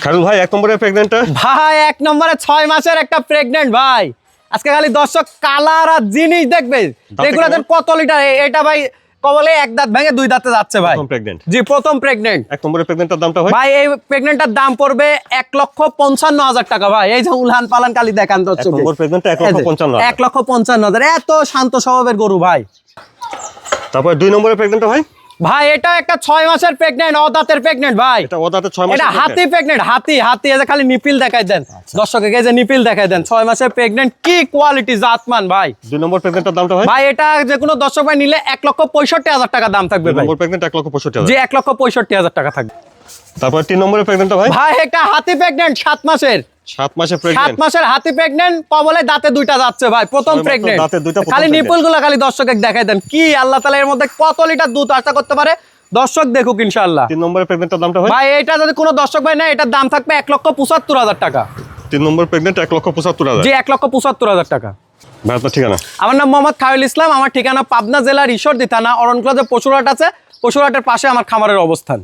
খায়রুল ভাই, 1 নম্বরে প্রেগন্যান্টটা ভাই 1 নম্বরে 6 মাসের একটা প্রেগন্যান্ট ভাই। আজকে খালি দর্শক কালার আর জিনিস দেখবে, এগুলো কত লিটার। এটা ভাই কবলে 1 দাঁত ভেঙে 2 দাঁতে যাচ্ছে ভাই। প্রথম প্রেগন্যান্ট। জি, প্রথম প্রেগন্যান্ট। 1 নম্বরে প্রেগন্যান্টটার দামটা ভাই? ভাই এই প্রেগন্যান্টটার দাম পড়বে 1,55,000 টাকা ভাই। এই যে উলান পালান কালি দেখান দর্শক। 1 নম্বর প্রেগন্যান্টটা 1,55,000। 1,55,000 এত শান্ত স্বভাবের গরু ভাই। তারপর 2 নম্বরে প্রেগন্যান্টটা ভাই? ভাই এটা একটা 6 মাসের প্রেগন্যান্ট, অদাঁতের প্রেগন্যান্ট ভাই। এটা ওদাতে 6 মাসের। এটা হাতি প্রেগন্যান্ট, হাতি এই যে খালি নিপিল দেখাই দেন দর্শককে, এই যে নিপিল দেখাই দেন। 6 মাসের প্রেগন্যান্ট, কি কোয়ালিটি জাতমান ভাই। 2 নম্বর প্রেগন্যান্টটার দামটা ভাই? ভাই এটা যে কোনো দর্শক ভাই নিলে 1,65,000 টাকা দাম থাকবে 2 ভাই। নম্বর প্রেগন্যান্ট 1,65,000। জি, 1,65,000 টাকা থাকবে। তারপর 3 নম্বরে প্রেগন্যান্টটা ভাই? ভাই এটা হাতি প্রেগন্যান্ট, 7 মাসের। 7 মাসের 7 প্রেগন্যান্ট। মাসের হাতি প্রেগন্যান্ট, কবলে দাঁতে 2টা যাচ্ছে ভাই, প্রথম প্রেগন্যান্ট। দাঁতে 2টা প্রথম খালি pregnant। নিপুল গুলো খালি দর্শকে দেখাই দেন, কি আল্লাহ তাআলা এর মধ্যে কত লিটার দুধ আশা করতে পারে দর্শক দেখুক ইনশাআল্লাহ। 3 নম্বরে প্রেগন্যান্টটার দামটা ভাই? ভাই এটা যদি কোনো দর্শক ভাই নেয়, এটার দাম থাকবে 1,75,000 টাকা। 3 নম্বর প্রেগন্যান্ট 1,75,000। জি, 1,75,000 টাকা। ভাই আপনার ঠিকানা? আমার নাম মোহাম্মদ খায়রুল ইসলাম। আমার ঠিকানা পাবনা জেলার ঈশ্বরদী থানা অরণকুলা যে পশুরহাট আছে, পশুরহাটের পাশে আমার খামারের অবস্থান।